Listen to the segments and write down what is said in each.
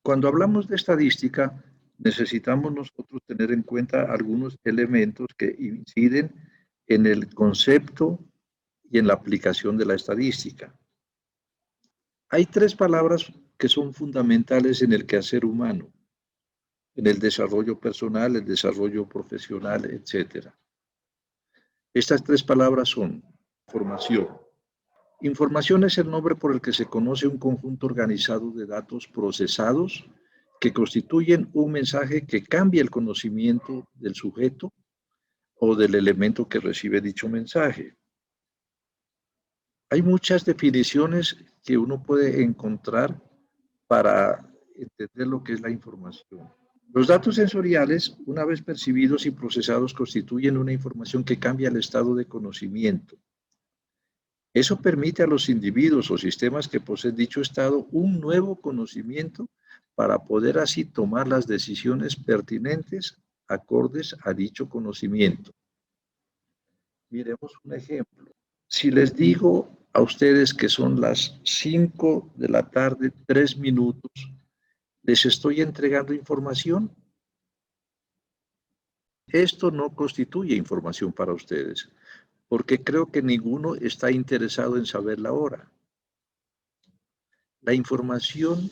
Cuando hablamos de estadística, necesitamos nosotros tener en cuenta algunos elementos que inciden en el concepto y en la aplicación de la estadística. Hay tres palabras que son fundamentales en el quehacer humano, en el desarrollo personal, el desarrollo profesional, etc. Estas tres palabras son información. Información es el nombre por el que se conoce un conjunto organizado de datos procesados que constituyen un mensaje que cambia el conocimiento del sujeto o del elemento que recibe dicho mensaje. Hay muchas definiciones que uno puede encontrar para entender lo que es la información. Los datos sensoriales, una vez percibidos y procesados, constituyen una información que cambia el estado de conocimiento. Eso permite a los individuos o sistemas que poseen dicho estado un nuevo conocimiento para poder así tomar las decisiones pertinentes acordes a dicho conocimiento. Miremos un ejemplo. Si les digo a ustedes que son las 5 de la tarde, 3 minutos, ¿les estoy entregando información? Esto no constituye información para ustedes, porque creo que ninguno está interesado en saber la hora. La información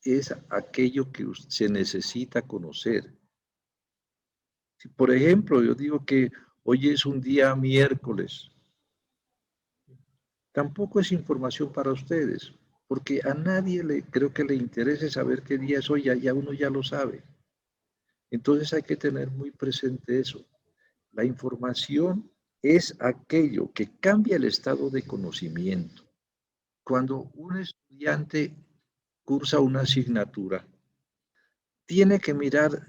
es aquello que se necesita conocer. Si, por ejemplo, yo digo que hoy es un día miércoles, tampoco es información para ustedes, porque a nadie creo que le interese saber qué día es hoy, ya uno ya lo sabe. Entonces hay que tener muy presente eso. La información es aquello que cambia el estado de conocimiento. Cuando un estudiante cursa una asignatura, tiene que mirar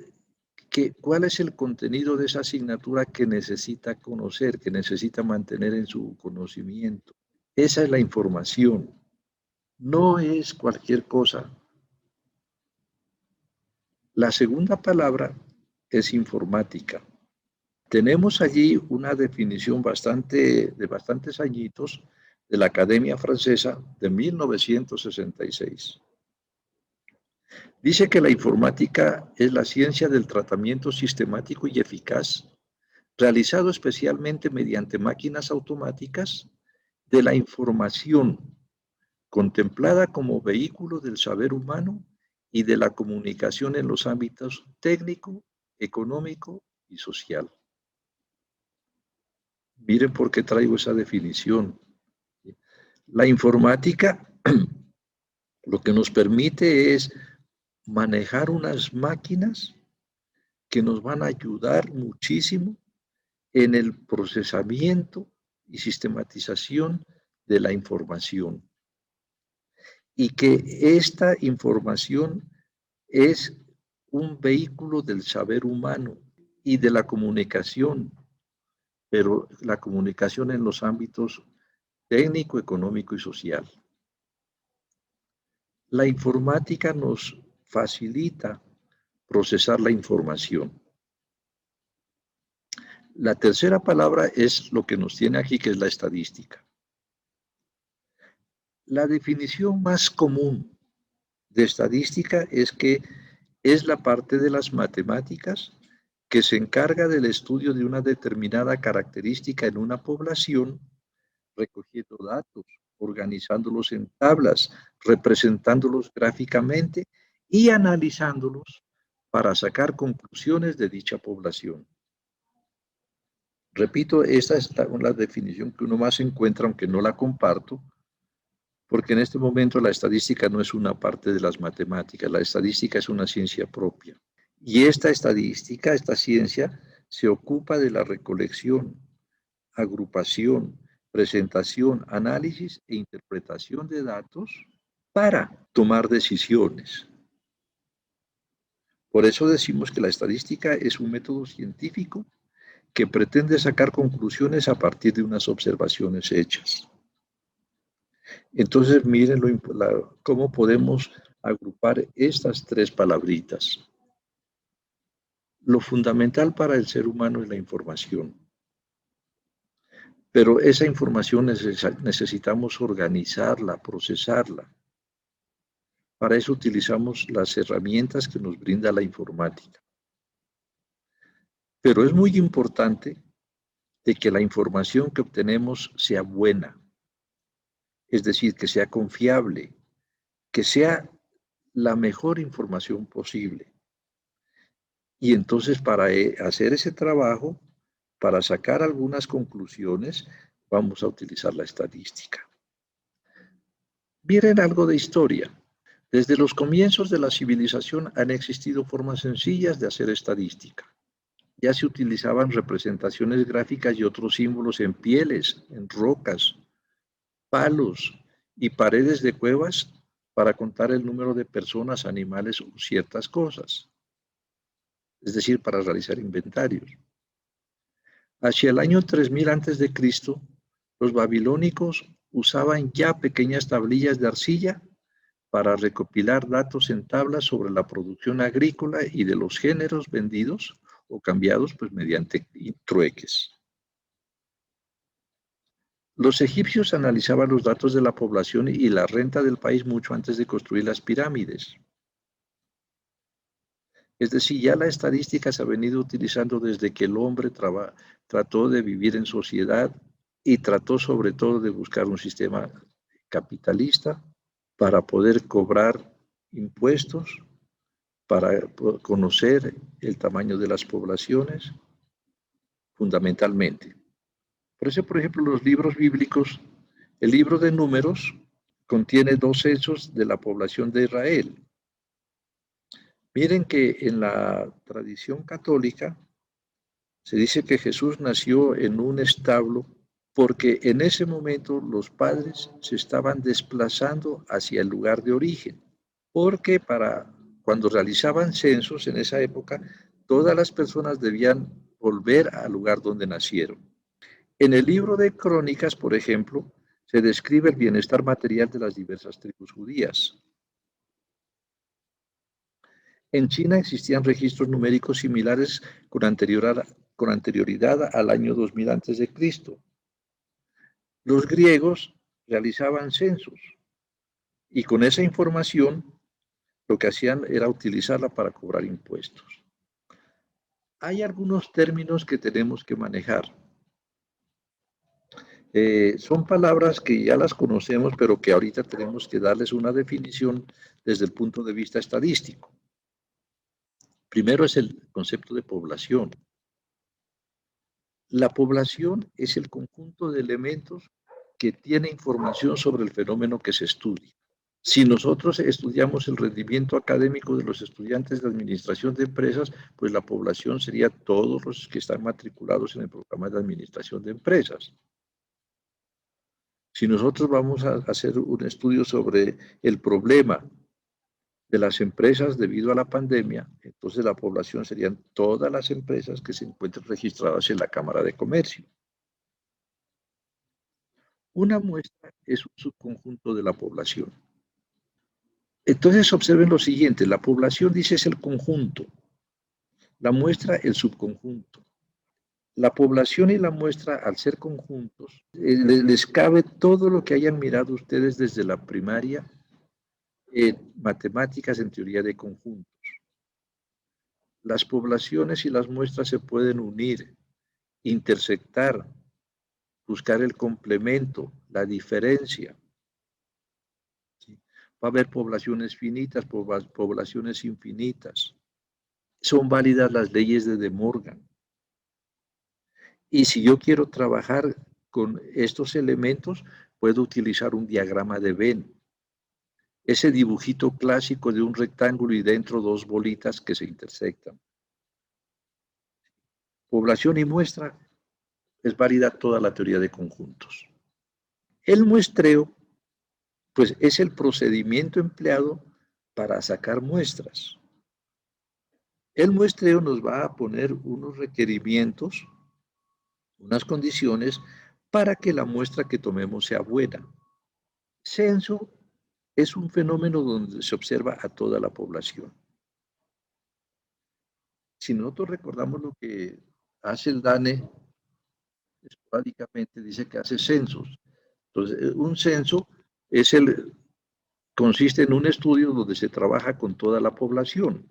cuál es el contenido de esa asignatura que necesita conocer, que necesita mantener en su conocimiento. Esa es la información, no es cualquier cosa. La segunda palabra es informática. Tenemos allí una definición de bastantes añitos de la Academia Francesa de 1966. Dice que la informática es la ciencia del tratamiento sistemático y eficaz, realizado especialmente mediante máquinas automáticas, de la información, contemplada como vehículo del saber humano y de la comunicación en los ámbitos técnico, económico y social. Miren por qué traigo esa definición. La informática lo que nos permite es manejar unas máquinas que nos van a ayudar muchísimo en el procesamiento y sistematización de la información. Y que esta información es un vehículo del saber humano y de la comunicación, pero la comunicación en los ámbitos técnico, económico y social. La informática nos facilita procesar la información. La tercera palabra es lo que nos tiene aquí, que es la estadística. La definición más común de estadística es que es la parte de las matemáticas que se encarga del estudio de una determinada característica en una población, recogiendo datos, organizándolos en tablas, representándolos gráficamente y analizándolos para sacar conclusiones de dicha población. Repito, esta es la definición que uno más encuentra, aunque no la comparto, porque en este momento la estadística no es una parte de las matemáticas, la estadística es una ciencia propia. Y esta estadística, esta ciencia, se ocupa de la recolección, agrupación, presentación, análisis e interpretación de datos para tomar decisiones. Por eso decimos que la estadística es un método científico que pretende sacar conclusiones a partir de unas observaciones hechas. Entonces, miren cómo podemos agrupar estas tres palabritas. Lo fundamental para el ser humano es la información. Pero esa información necesitamos organizarla, procesarla. Para eso utilizamos las herramientas que nos brinda la informática. Pero es muy importante de que la información que obtenemos sea buena, es decir, que sea confiable, que sea la mejor información posible. Y entonces para hacer ese trabajo, para sacar algunas conclusiones, vamos a utilizar la estadística. Miren algo de historia. Desde los comienzos de la civilización han existido formas sencillas de hacer estadística. Ya se utilizaban representaciones gráficas y otros símbolos en pieles, en rocas, palos y paredes de cuevas para contar el número de personas, animales o ciertas cosas, es decir, para realizar inventarios. Hacia el año 3000 a.C., los babilónicos usaban ya pequeñas tablillas de arcilla para recopilar datos en tablas sobre la producción agrícola y de los géneros vendidos o cambiados pues, mediante trueques. Los egipcios analizaban los datos de la población y la renta del país mucho antes de construir las pirámides. Es decir, ya la estadística se ha venido utilizando desde que el hombre trató de vivir en sociedad y trató sobre todo de buscar un sistema capitalista para poder cobrar impuestos, para conocer el tamaño de las poblaciones, fundamentalmente. Por eso, por ejemplo, los libros bíblicos, el libro de Números contiene 2 censos de la población de Israel. Miren que en la tradición católica se dice que Jesús nació en un establo porque en ese momento los padres se estaban desplazando hacia el lugar de origen, porque cuando realizaban censos en esa época, todas las personas debían volver al lugar donde nacieron. En el libro de Crónicas, por ejemplo, se describe el bienestar material de las diversas tribus judías. En China existían registros numéricos similares con anterioridad al año 2000 a.C. Los griegos realizaban censos y con esa información lo que hacían era utilizarla para cobrar impuestos. Hay algunos términos que tenemos que manejar. Son palabras que ya las conocemos, pero que ahorita tenemos que darles una definición desde el punto de vista estadístico. Primero es el concepto de población. La población es el conjunto de elementos que tiene información sobre el fenómeno que se estudia. Si nosotros estudiamos el rendimiento académico de los estudiantes de administración de empresas, pues la población sería todos los que están matriculados en el programa de administración de empresas. Si nosotros vamos a hacer un estudio sobre el problema de las empresas debido a la pandemia, entonces la población serían todas las empresas que se encuentran registradas en la Cámara de Comercio. Una muestra es un subconjunto de la población. Entonces observen lo siguiente, la población dice es el conjunto, la muestra el subconjunto. La población y la muestra, al ser conjuntos, les cabe todo lo que hayan mirado ustedes desde la primaria en matemáticas en teoría de conjuntos. Las poblaciones y las muestras se pueden unir, intersectar, buscar el complemento, la diferencia. ¿Sí? Va a haber poblaciones finitas, poblaciones infinitas. Son válidas las leyes de De Morgan. Y si yo quiero trabajar con estos elementos, puedo utilizar un diagrama de Venn. Ese dibujito clásico de un rectángulo y dentro 2 bolitas que se intersectan. Población y muestra es válida toda la teoría de conjuntos. El muestreo, pues es el procedimiento empleado para sacar muestras. El muestreo nos va a poner unos requerimientos, unas condiciones para que la muestra que tomemos sea buena. Censo es un fenómeno donde se observa a toda la población. Si nosotros recordamos lo que hace el DANE, esporádicamente dice que hace censos. Entonces, un censo es consiste en un estudio donde se trabaja con toda la población.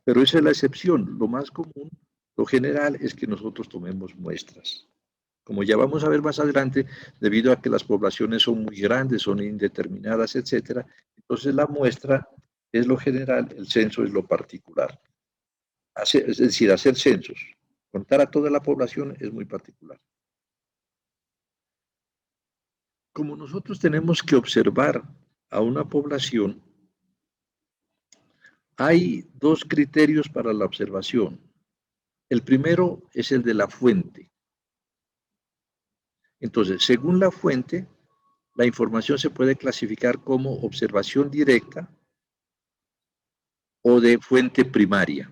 Pero esa es la excepción. Lo más común, lo general, es que nosotros tomemos muestras. Como ya vamos a ver más adelante, debido a que las poblaciones son muy grandes, son indeterminadas, etcétera, entonces la muestra es lo general, el censo es lo particular. Es decir, hacer censos, contar a toda la población es muy particular. Como nosotros tenemos que observar a una población, hay dos criterios para la observación. El primero es el de la fuente. Entonces, según la fuente, la información se puede clasificar como observación directa o de fuente primaria,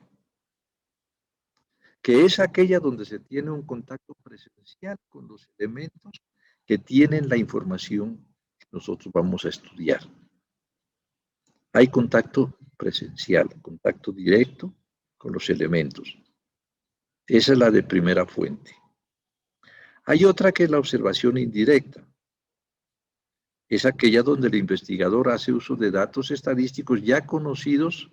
que es aquella donde se tiene un contacto presencial con los elementos que tienen la información que nosotros vamos a estudiar. Hay contacto presencial, contacto directo con los elementos. Esa es la de primera fuente. Hay otra que es la observación indirecta. Es aquella donde el investigador hace uso de datos estadísticos ya conocidos,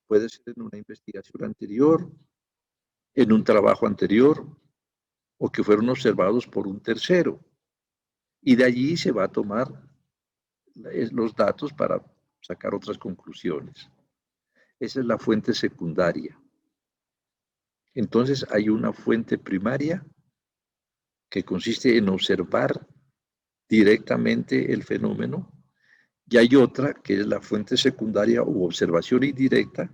puede ser en una investigación anterior, en un trabajo anterior, o que fueron observados por un tercero. Y de allí se va a tomar los datos para sacar otras conclusiones. Esa es la fuente secundaria. Entonces hay una fuente primaria que consiste en observar directamente el fenómeno, y hay otra que es la fuente secundaria u observación indirecta,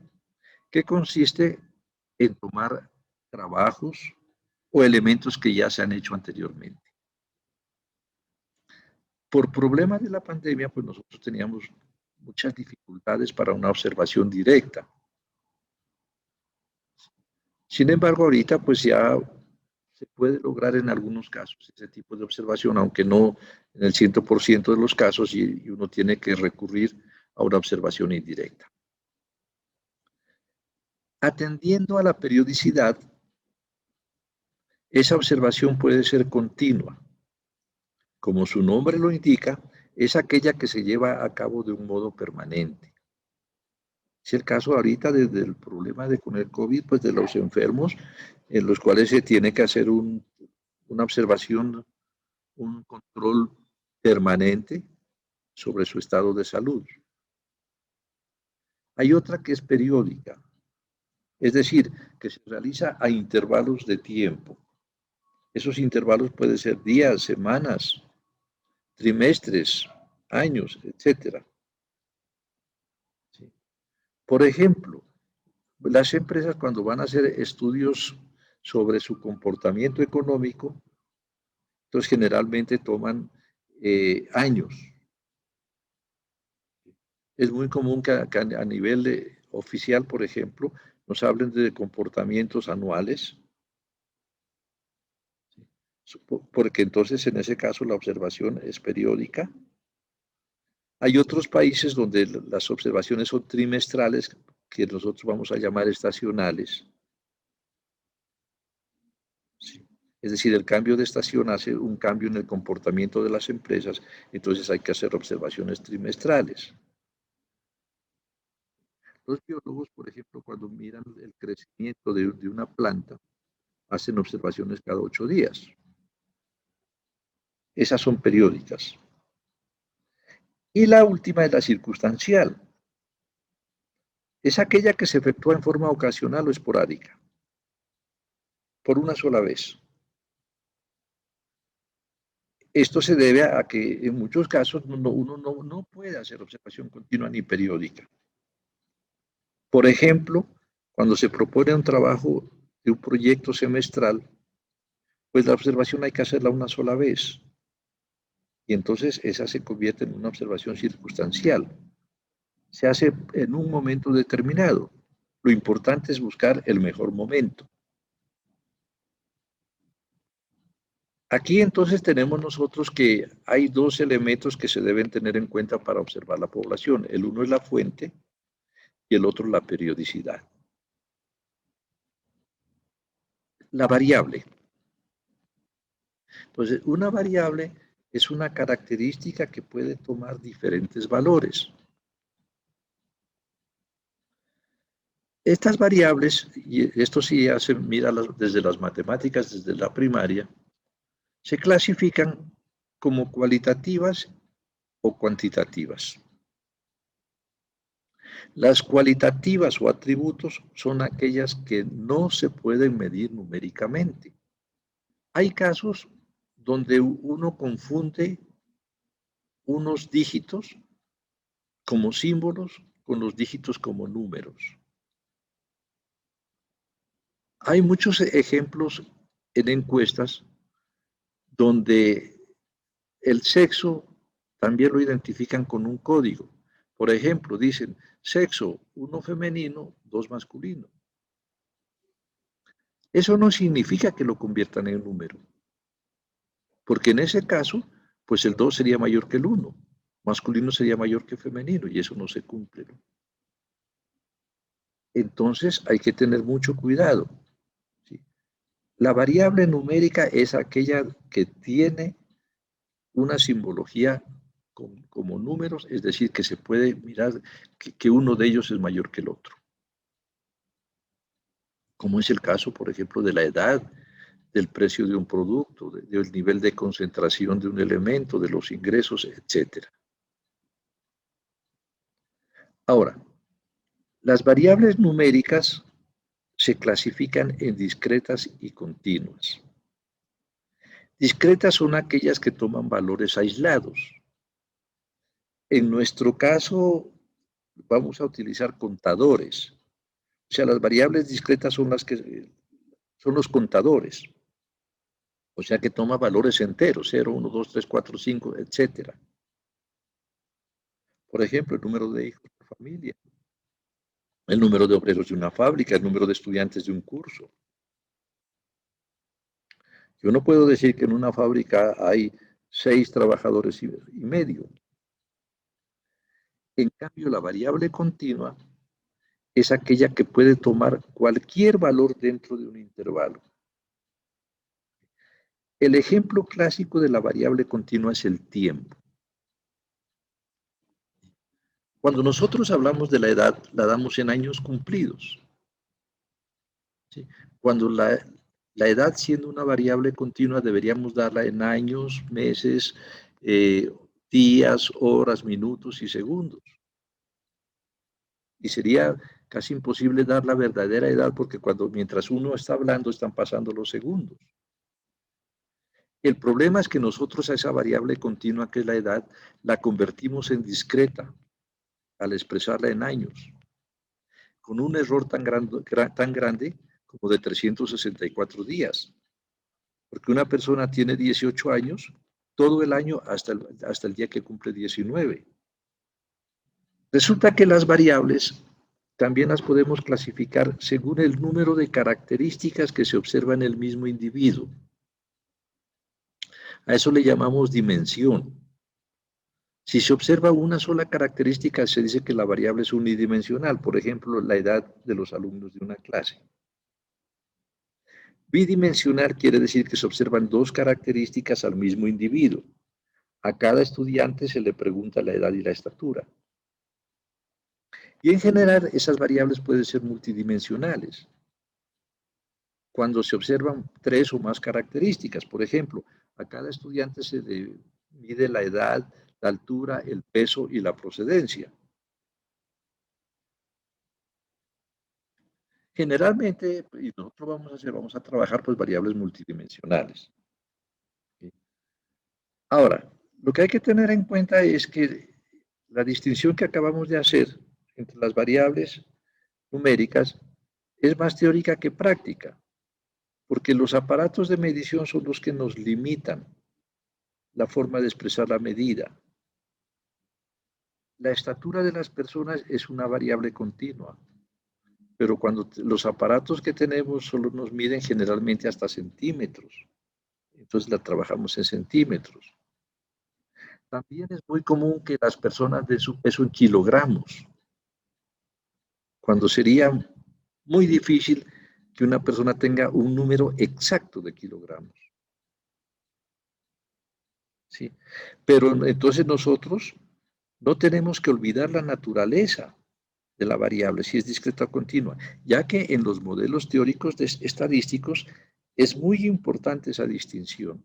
que consiste en tomar trabajos o elementos que ya se han hecho anteriormente. Por problemas de la pandemia, pues nosotros teníamos muchas dificultades para una observación directa. Sin embargo, ahorita pues ya se puede lograr en algunos casos ese tipo de observación, aunque no en el 100% de los casos, y uno tiene que recurrir a una observación indirecta. Atendiendo a la periodicidad, esa observación puede ser continua. Como su nombre lo indica, es aquella que se lleva a cabo de un modo permanente. Es el caso ahorita desde el problema con el COVID, pues de los enfermos, en los cuales se tiene que hacer una observación, un control permanente sobre su estado de salud. Hay otra que es periódica, es decir, que se realiza a intervalos de tiempo. Esos intervalos pueden ser días, semanas, trimestres, años, etcétera. ¿Sí? Por ejemplo, las empresas cuando van a hacer estudios sobre su comportamiento económico, entonces generalmente toman años. Es muy común que a nivel oficial, por ejemplo, nos hablen de comportamientos anuales, porque entonces en ese caso la observación es periódica. Hay otros países donde las observaciones son trimestrales, que nosotros vamos a llamar estacionales. Sí. Es decir, el cambio de estación hace un cambio en el comportamiento de las empresas, entonces hay que hacer observaciones trimestrales. Los biólogos, por ejemplo, cuando miran el crecimiento de una planta, hacen observaciones cada 8 días. Esas son periódicas. Y la última es la circunstancial. Es aquella que se efectúa en forma ocasional o esporádica, por una sola vez. Esto se debe a que en muchos casos uno no puede hacer observación continua ni periódica. Por ejemplo, cuando se propone un trabajo de un proyecto semestral, pues la observación hay que hacerla una sola vez. Y entonces esa se convierte en una observación circunstancial. Se hace en un momento determinado. Lo importante es buscar el mejor momento. Aquí entonces tenemos nosotros que hay dos elementos que se deben tener en cuenta para observar la población. El uno es la fuente y el otro la periodicidad. La variable. Entonces, una variable es una característica que puede tomar diferentes valores. Estas variables, y esto sí ya se mira desde las matemáticas, desde la primaria, se clasifican como cualitativas o cuantitativas. Las cualitativas o atributos son aquellas que no se pueden medir numéricamente. Hay casos donde uno confunde unos dígitos como símbolos con los dígitos como números. Hay muchos ejemplos en encuestas donde el sexo también lo identifican con un código. Por ejemplo, dicen sexo, 1 femenino, 2 masculino. Eso no significa que lo conviertan en número, porque en ese caso, pues el 2 sería mayor que el 1, masculino sería mayor que femenino, y eso no se cumple, ¿no? Entonces hay que tener mucho cuidado, ¿sí? La variable numérica es aquella que tiene una simbología como números, es decir, que se puede mirar que uno de ellos es mayor que el otro. Como es el caso, por ejemplo, de la edad, del precio de un producto, del nivel de concentración de un elemento, de los ingresos, etc. Ahora, las variables numéricas se clasifican en discretas y continuas. Discretas son aquellas que toman valores aislados. En nuestro caso, vamos a utilizar contadores. O sea, las variables discretas son las que son los contadores. O sea, que toma valores enteros, 0, 1, 2, 3, 4, 5, etcétera. Por ejemplo, el número de hijos por familia, el número de obreros de una fábrica, el número de estudiantes de un curso. Yo no puedo decir que en una fábrica hay 6 trabajadores y medio. En cambio, la variable continua es aquella que puede tomar cualquier valor dentro de un intervalo. El ejemplo clásico de la variable continua es el tiempo. Cuando nosotros hablamos de la edad, la damos en años cumplidos, ¿sí? Cuando la edad, siendo una variable continua, deberíamos darla en años, meses, días, horas, minutos y segundos. Y sería casi imposible dar la verdadera edad porque mientras uno está hablando están pasando los segundos. El problema es que nosotros a esa variable continua que es la edad la convertimos en discreta al expresarla en años, con un error tan grande como de 364 días. Porque una persona tiene 18 años todo el año hasta el día que cumple 19. Resulta que las variables también las podemos clasificar según el número de características que se observa en el mismo individuo. A eso le llamamos dimensión. Si se observa una sola característica, se dice que la variable es unidimensional, por ejemplo, la edad de los alumnos de una clase. Bidimensional quiere decir que se observan 2 características al mismo individuo. A cada estudiante se le pregunta la edad y la estatura. Y en general, esas variables pueden ser multidimensionales. Cuando se observan 3 o más características, por ejemplo, a cada estudiante se le mide la edad, la altura, el peso y la procedencia. Generalmente, y nosotros vamos a trabajar pues variables multidimensionales. ¿Sí? Ahora, lo que hay que tener en cuenta es que la distinción que acabamos de hacer entre las variables numéricas es más teórica que práctica, porque los aparatos de medición son los que nos limitan la forma de expresar la medida. La estatura de las personas es una variable continua, pero cuando los aparatos que tenemos solo nos miden generalmente hasta centímetros, entonces la trabajamos en centímetros. También es muy común que las personas den su peso en kilogramos, cuando sería muy difícil que una persona tenga un número exacto de kilogramos. ¿sí? Pero entonces nosotros no tenemos que olvidar la naturaleza de la variable, si es discreta o continua, ya que en los modelos teóricos estadísticos es muy importante esa distinción.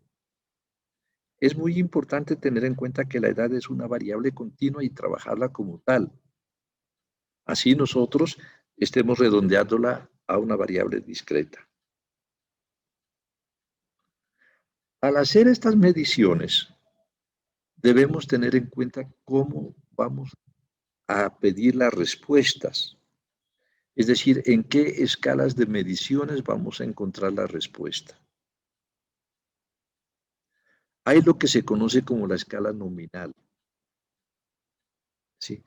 Es muy importante tener en cuenta que la edad es una variable continua y trabajarla como tal. Así nosotros estemos redondeándola a una variable discreta. Al hacer estas mediciones, debemos tener en cuenta cómo vamos a pedir las respuestas. Es decir, en qué escalas de mediciones vamos a encontrar la respuesta. Hay lo que se conoce como la escala nominal. ¿Sí?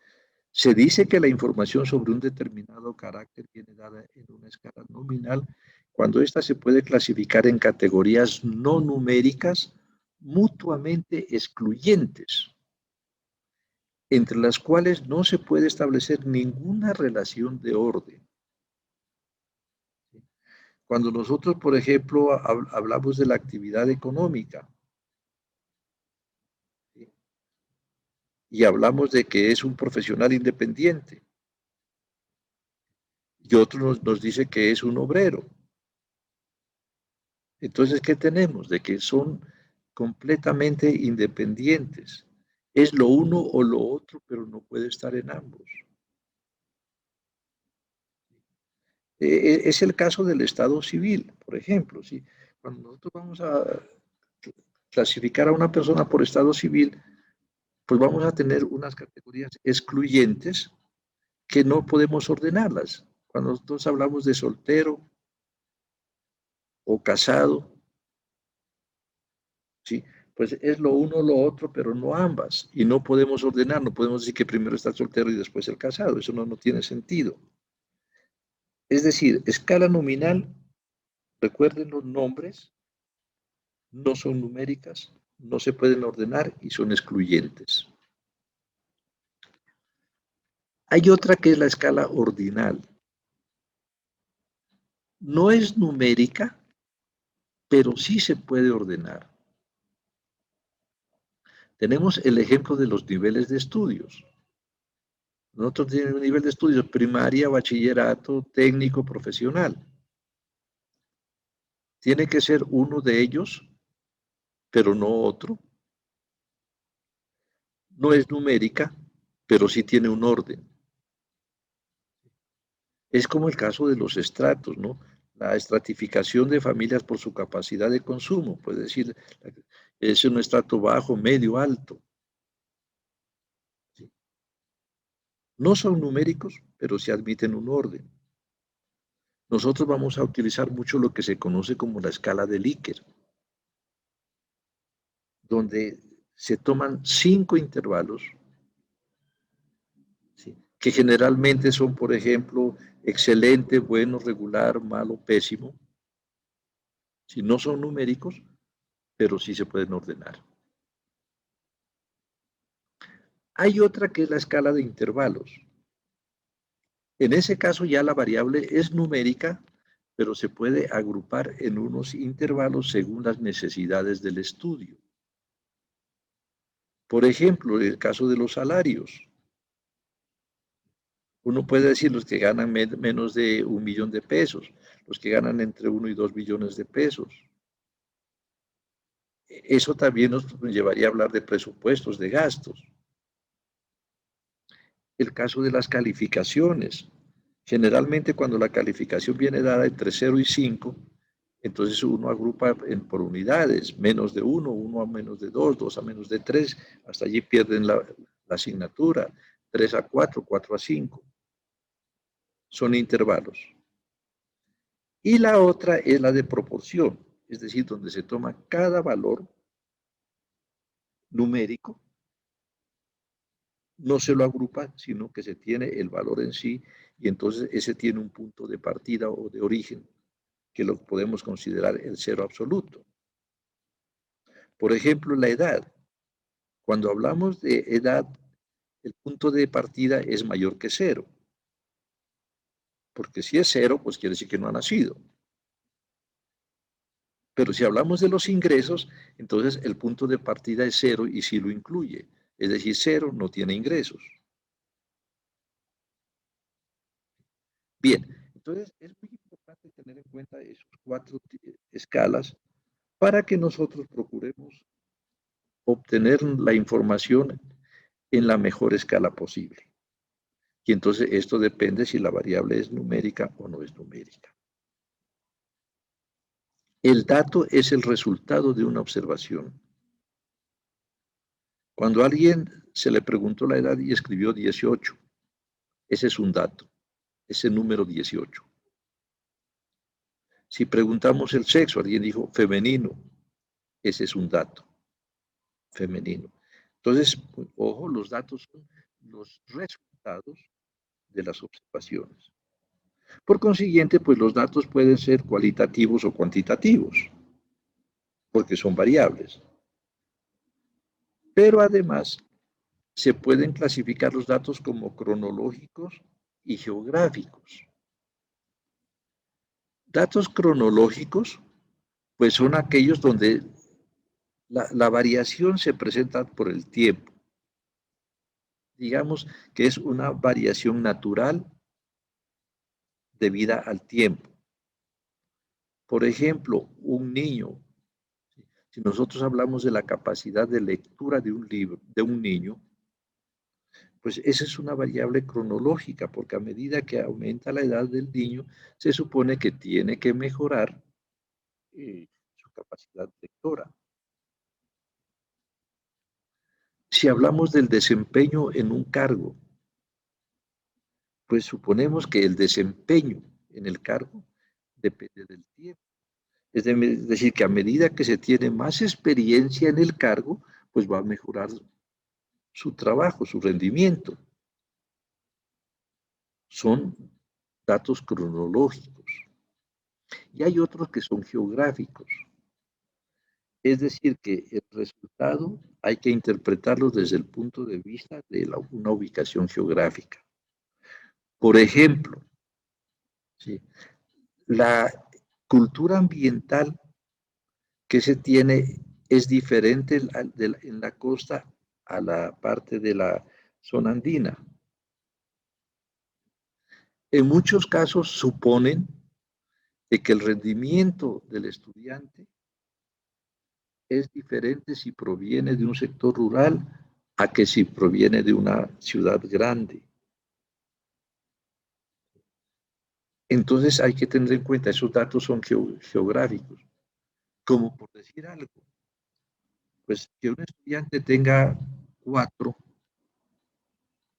Se dice que la información sobre un determinado carácter viene dada en una escala nominal cuando ésta se puede clasificar en categorías no numéricas mutuamente excluyentes, entre las cuales no se puede establecer ninguna relación de orden. Cuando nosotros, por ejemplo, hablamos de la actividad económica, ¿sí? Y hablamos de que es un profesional independiente, y otro nos dice que es un obrero. Entonces, ¿qué tenemos? De que son completamente independientes. Es lo uno o lo otro, pero no puede estar en ambos. Es el caso del Estado civil, por ejemplo. ¿Sí? Cuando nosotros vamos a clasificar a una persona por Estado civil, pues vamos a tener unas categorías excluyentes que no podemos ordenarlas. Cuando nosotros hablamos de soltero o casado, ¿sí? Pues es lo uno o lo otro, pero no ambas. Y no podemos ordenar, no podemos decir que primero está el soltero y después el casado. Eso no tiene sentido. Es decir, escala nominal, recuerden los nombres, no son numéricas, no se pueden ordenar y son excluyentes. Hay otra que es la escala ordinal. No es numérica, pero sí se puede ordenar. Tenemos el ejemplo de los niveles de estudios. Nosotros tenemos un nivel de estudios primaria, bachillerato, técnico, profesional. Tiene que ser uno de ellos, pero no otro. No es numérica, pero sí tiene un orden. Es como el caso de los estratos, ¿no? La estratificación de familias por su capacidad de consumo, puede decir, es un estrato bajo, medio, alto. ¿Sí? No son numéricos, pero sí admiten un orden. Nosotros vamos a utilizar mucho lo que se conoce como la escala de Likert, donde se toman 5 intervalos, ¿sí? Que generalmente son, por ejemplo, excelente, bueno, regular, malo, pésimo. Si no son numéricos, pero sí se pueden ordenar. Hay otra que es la escala de intervalos. En ese caso ya la variable es numérica, pero se puede agrupar en unos intervalos según las necesidades del estudio. Por ejemplo, en el caso de los salarios. Uno puede decir los que ganan menos de 1 millón de pesos, los que ganan entre 1 y 2 millones de pesos. Eso también nos llevaría a hablar de presupuestos, de gastos. El caso de las calificaciones. Generalmente cuando la calificación viene dada entre 0 y 5, entonces uno agrupa por unidades, menos de 1, 1 a menos de 2, 2 a menos de 3, hasta allí pierden la asignatura, 3 a 4, 4 a 5. Son intervalos. Y la otra es la de proporción, es decir, donde se toma cada valor numérico, no se lo agrupa, sino que se tiene el valor en sí y entonces ese tiene un punto de partida o de origen que lo podemos considerar el cero absoluto. Por ejemplo, la edad. Cuando hablamos de edad, el punto de partida es mayor que cero, porque si es cero, pues quiere decir que no ha nacido. Pero si hablamos de los ingresos, entonces el punto de partida es cero y sí lo incluye. Es decir, cero no tiene ingresos. Bien, entonces es muy importante tener en cuenta esos cuatro escalas para que nosotros procuremos obtener la información en la mejor escala posible. Y entonces esto depende si la variable es numérica o no es numérica. El dato es el resultado de una observación. Cuando a alguien se le preguntó la edad y escribió 18, ese es un dato, ese número 18. Si preguntamos el sexo, alguien dijo femenino, ese es un dato, femenino. Entonces, ojo, los datos son los resultados de las observaciones. Por consiguiente, pues los datos pueden ser cualitativos o cuantitativos, porque son variables. Pero además, se pueden clasificar los datos como cronológicos y geográficos. Datos cronológicos, pues son aquellos donde la variación se presenta por el tiempo. Digamos que es una variación natural debida al tiempo. Por ejemplo, un niño, si nosotros hablamos de la capacidad de lectura de un libro, de un niño, pues esa es una variable cronológica, porque a medida que aumenta la edad del niño, se supone que tiene que mejorar su capacidad lectora. Si hablamos del desempeño en un cargo, pues suponemos que el desempeño en el cargo depende del tiempo. Es decir, que a medida que se tiene más experiencia en el cargo, pues va a mejorar su trabajo, su rendimiento. Son datos cronológicos. Y hay otros que son geográficos. Es decir, que el resultado hay que interpretarlo desde el punto de vista de una ubicación geográfica. Por ejemplo, ¿sí? La cultura ambiental que se tiene es diferente en la costa a la parte de la zona andina. En muchos casos suponen de que el rendimiento del estudiante es diferente si proviene de un sector rural a que si proviene de una ciudad grande. Entonces hay que tener en cuenta, esos datos son geográficos. Como por decir algo, pues que un estudiante tenga 4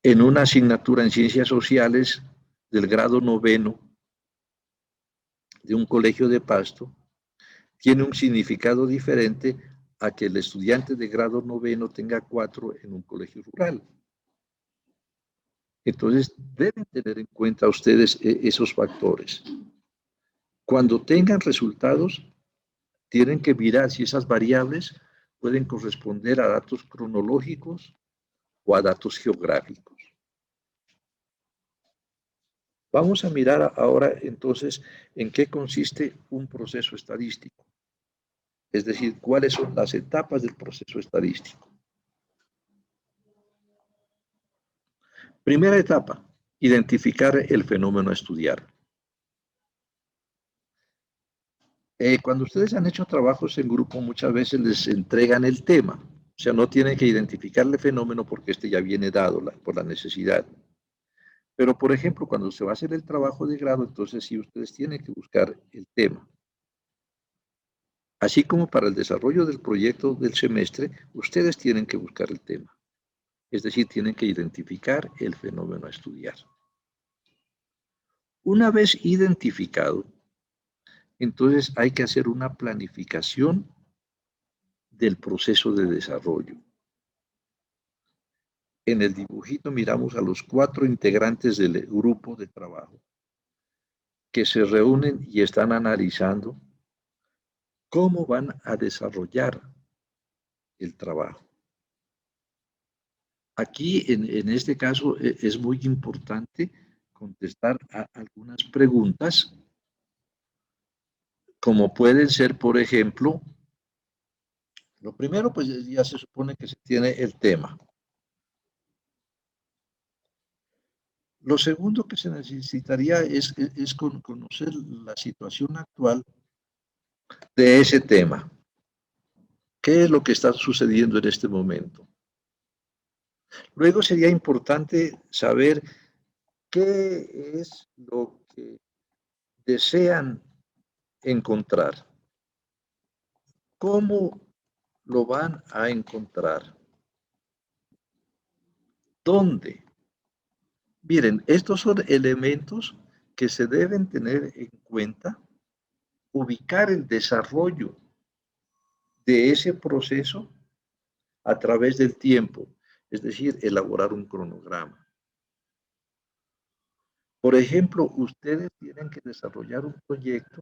en una asignatura en ciencias sociales del grado noveno de un colegio de Pasto, tiene un significado diferente a que el estudiante de grado noveno tenga 4 en un colegio rural. Entonces, deben tener en cuenta ustedes esos factores. Cuando tengan resultados, tienen que mirar si esas variables pueden corresponder a datos cronológicos o a datos geográficos. Vamos a mirar ahora entonces en qué consiste un proceso estadístico, es decir, cuáles son las etapas del proceso estadístico. Primera etapa, identificar el fenómeno a estudiar. Cuando ustedes han hecho trabajos en grupo, muchas veces les entregan el tema, o sea, no tienen que identificar el fenómeno porque este ya viene dado por la necesidad. Pero, por ejemplo, cuando se va a hacer el trabajo de grado, entonces sí ustedes tienen que buscar el tema. Así como para el desarrollo del proyecto del semestre, ustedes tienen que buscar el tema. Es decir, tienen que identificar el fenómeno a estudiar. Una vez identificado, entonces hay que hacer una planificación del proceso de desarrollo. En el dibujito miramos a los 4 integrantes del grupo de trabajo que se reúnen y están analizando cómo van a desarrollar el trabajo. Aquí, en este caso, es muy importante contestar a algunas preguntas como pueden ser, por ejemplo, lo primero, pues ya se supone que se tiene el tema. Lo segundo que se necesitaría es conocer la situación actual de ese tema. ¿Qué es lo que está sucediendo en este momento? Luego sería importante saber qué es lo que desean encontrar. ¿Cómo lo van a encontrar? ¿Dónde? Miren, estos son elementos que se deben tener en cuenta, ubicar el desarrollo de ese proceso a través del tiempo, es decir, elaborar un cronograma. Por ejemplo, ustedes tienen que desarrollar un proyecto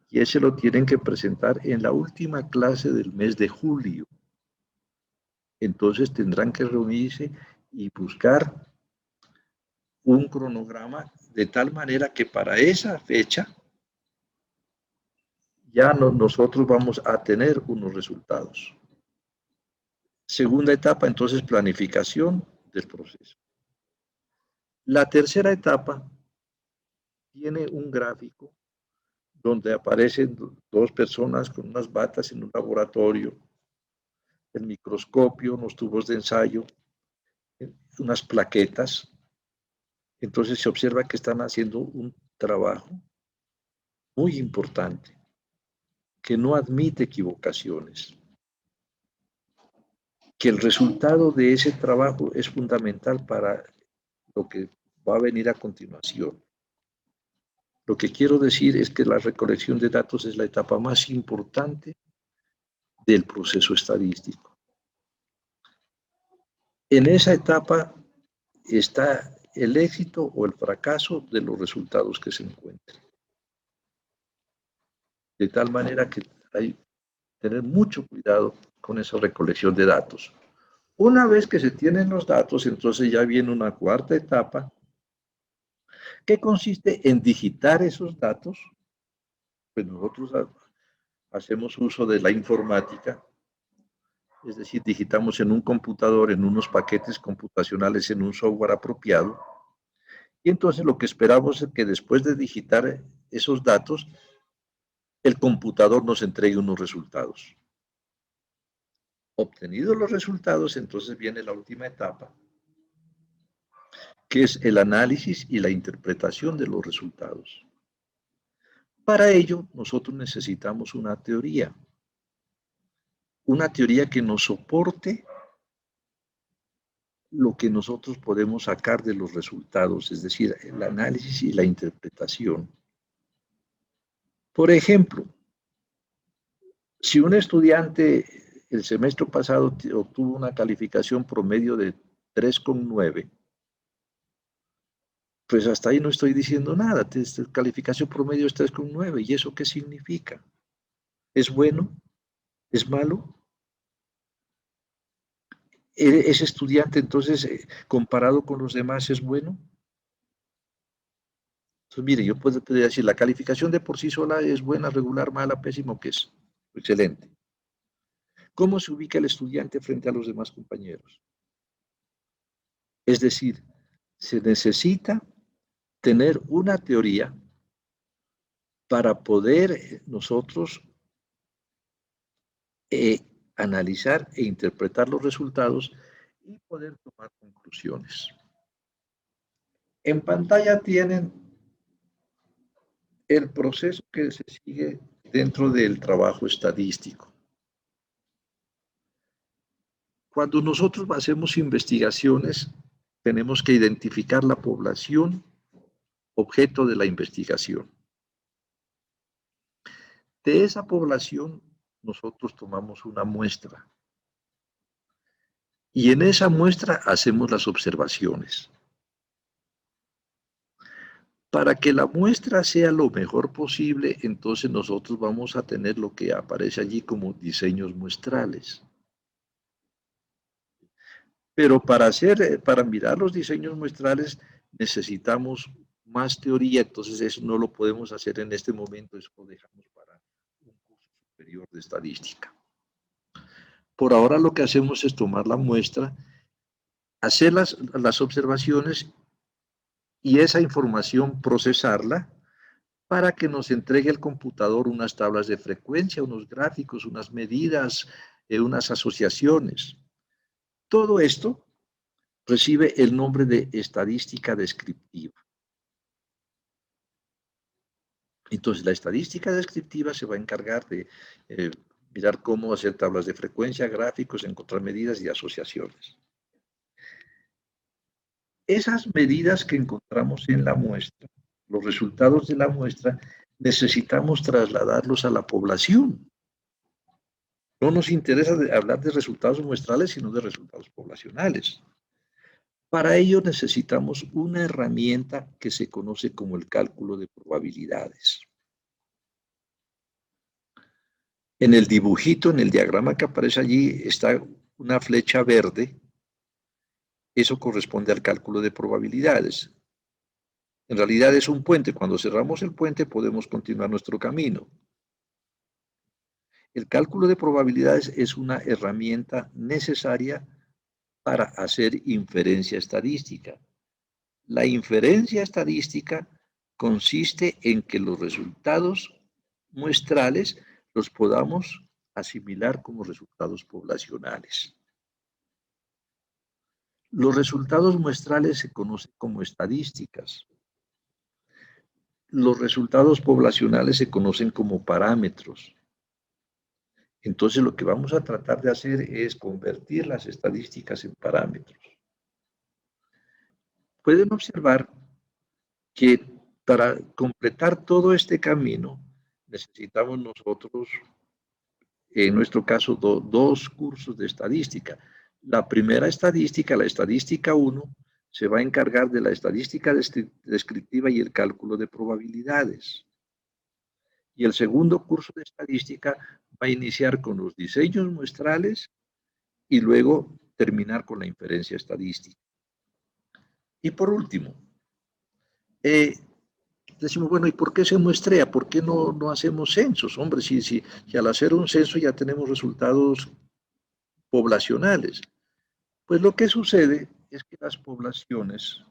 y ese lo tienen que presentar en la última clase del mes de julio. Entonces tendrán que reunirse y buscar un cronograma de tal manera que para esa fecha ya nosotros vamos a tener unos resultados. Segunda etapa, entonces, planificación del proceso. La tercera etapa tiene un gráfico donde aparecen dos personas con unas batas en un laboratorio, el microscopio, unos tubos de ensayo, unas plaquetas. Entonces se observa que están haciendo un trabajo muy importante, que no admite equivocaciones, que el resultado de ese trabajo es fundamental para lo que va a venir a continuación. Lo que quiero decir es que la recolección de datos es la etapa más importante del proceso estadístico. En esa etapa está el éxito o el fracaso de los resultados que se encuentren. De tal manera que hay que tener mucho cuidado con esa recolección de datos. Una vez que se tienen los datos, entonces ya viene una cuarta etapa que consiste en digitar esos datos. Pues nosotros hacemos uso de la informática, es decir, digitamos en un computador, en unos paquetes computacionales, en un software apropiado, y entonces lo que esperamos es que después de digitar esos datos, el computador nos entregue unos resultados. Obtenidos los resultados, entonces viene la última etapa, que es el análisis y la interpretación de los resultados. Para ello, nosotros necesitamos una teoría que nos soporte lo que nosotros podemos sacar de los resultados, es decir, el análisis y la interpretación. Por ejemplo, si un estudiante el semestre pasado obtuvo una calificación promedio de 3,9, pues hasta ahí no estoy diciendo nada. Calificación promedio es 3,9. ¿Y eso qué significa? ¿Es bueno? ¿Es malo? ¿Ese estudiante entonces, comparado con los demás, es bueno? Entonces, mire, yo puedo decir, la calificación de por sí sola es buena, regular, mala, pésimo, ¿qué es? Excelente. ¿Cómo se ubica el estudiante frente a los demás compañeros? Es decir, se necesita tener una teoría para poder nosotros analizar e interpretar los resultados y poder tomar conclusiones. En pantalla tienen el proceso que se sigue dentro del trabajo estadístico. Cuando nosotros hacemos investigaciones, tenemos que identificar la población objeto de la investigación. De esa población, nosotros tomamos una muestra y en esa muestra hacemos las observaciones. Para que la muestra sea lo mejor posible, entonces nosotros vamos a tener lo que aparece allí como diseños muestrales. Pero para mirar los diseños muestrales necesitamos más teoría, entonces eso no lo podemos hacer en este momento, eso lo dejamos superior de estadística. Por ahora lo que hacemos es tomar la muestra, hacer las observaciones y esa información procesarla para que nos entregue el computador unas tablas de frecuencia, unos gráficos, unas medidas, unas asociaciones. Todo esto recibe el nombre de estadística descriptiva. Entonces, la estadística descriptiva se va a encargar de mirar cómo hacer tablas de frecuencia, gráficos, encontrar medidas y asociaciones. Esas medidas que encontramos en la muestra, los resultados de la muestra, necesitamos trasladarlos a la población. No nos interesa hablar de resultados muestrales, sino de resultados poblacionales. Para ello necesitamos una herramienta que se conoce como el cálculo de probabilidades. En el dibujito, en el diagrama que aparece allí, está una flecha verde. Eso corresponde al cálculo de probabilidades. En realidad es un puente. Cuando cerramos el puente podemos continuar nuestro camino. El cálculo de probabilidades es una herramienta necesaria para hacer inferencia estadística. La inferencia estadística consiste en que los resultados muestrales los podamos asimilar como resultados poblacionales. Los resultados muestrales se conocen como estadísticas. Los resultados poblacionales se conocen como parámetros. Entonces, lo que vamos a tratar de hacer es convertir las estadísticas en parámetros. Pueden observar que para completar todo este camino necesitamos nosotros, en nuestro caso, dos cursos de estadística. La primera estadística, la estadística 1, se va a encargar de la estadística descriptiva y el cálculo de probabilidades. Y el segundo curso de estadística va a iniciar con los diseños muestrales y luego terminar con la inferencia estadística. Y por último, decimos, bueno, ¿y por qué se muestrea? ¿Por qué no hacemos censos? Hombre, si al hacer un censo ya tenemos resultados poblacionales. Pues lo que sucede es que las poblaciones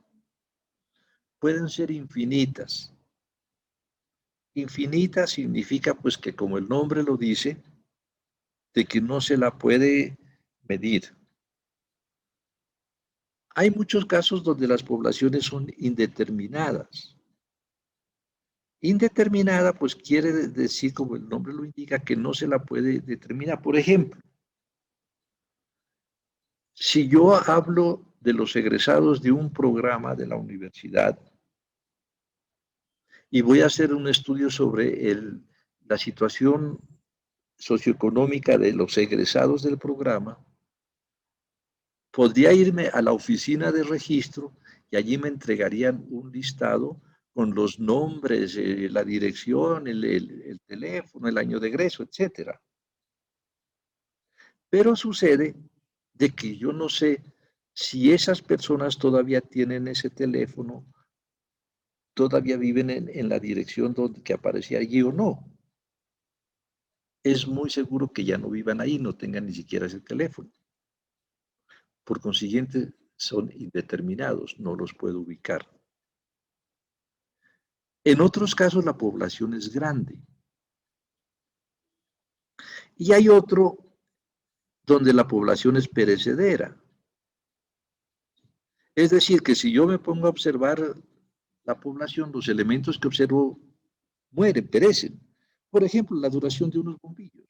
pueden ser infinitas. Infinita significa pues que, como el nombre lo dice, de que no se la puede medir. Hay muchos casos donde las poblaciones son indeterminadas. Indeterminada, pues quiere decir, como el nombre lo indica, que no se la puede determinar. Por ejemplo, si yo hablo de los egresados de un programa de la universidad y voy a hacer un estudio sobre la situación socioeconómica de los egresados del programa, podría irme a la oficina de registro y allí me entregarían un listado con los nombres, la dirección, el teléfono, el año de egreso, etc. Pero sucede de que yo no sé si esas personas todavía tienen ese teléfono, todavía viven en la dirección que aparecía allí o no. Es muy seguro que ya no vivan ahí, no tengan ni siquiera ese teléfono. Por consiguiente, son indeterminados, no los puedo ubicar. En otros casos, la población es grande. Y hay otro donde la población es perecedera. Es decir, que si yo me pongo a observar la población, los elementos que observo mueren, perecen. Por ejemplo, la duración de unos bombillos.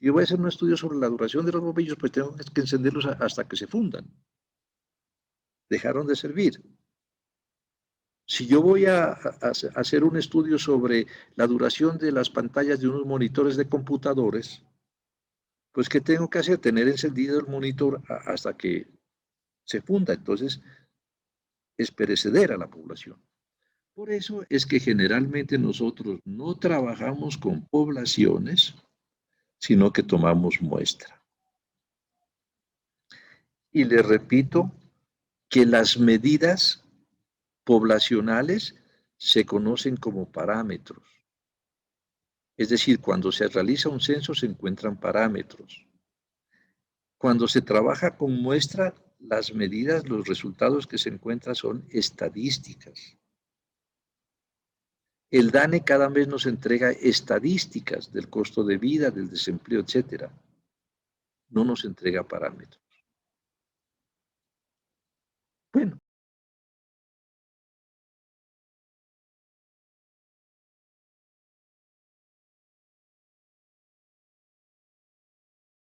Si yo voy a hacer un estudio sobre la duración de los bombillos, pues tengo que encenderlos hasta que se fundan. Dejaron de servir. Si yo voy a hacer un estudio sobre la duración de las pantallas de unos monitores de computadores, pues ¿qué tengo que hacer? Tener encendido el monitor hasta que se funda. Entonces, es perecedera la población. Por eso es que generalmente nosotros no trabajamos con poblaciones, sino que tomamos muestra. Y les repito que las medidas poblacionales se conocen como parámetros. Es decir, cuando se realiza un censo se encuentran parámetros. Cuando se trabaja con muestra, las medidas, los resultados que se encuentran son estadísticas. El DANE cada mes nos entrega estadísticas del costo de vida, del desempleo, etcétera. No nos entrega parámetros.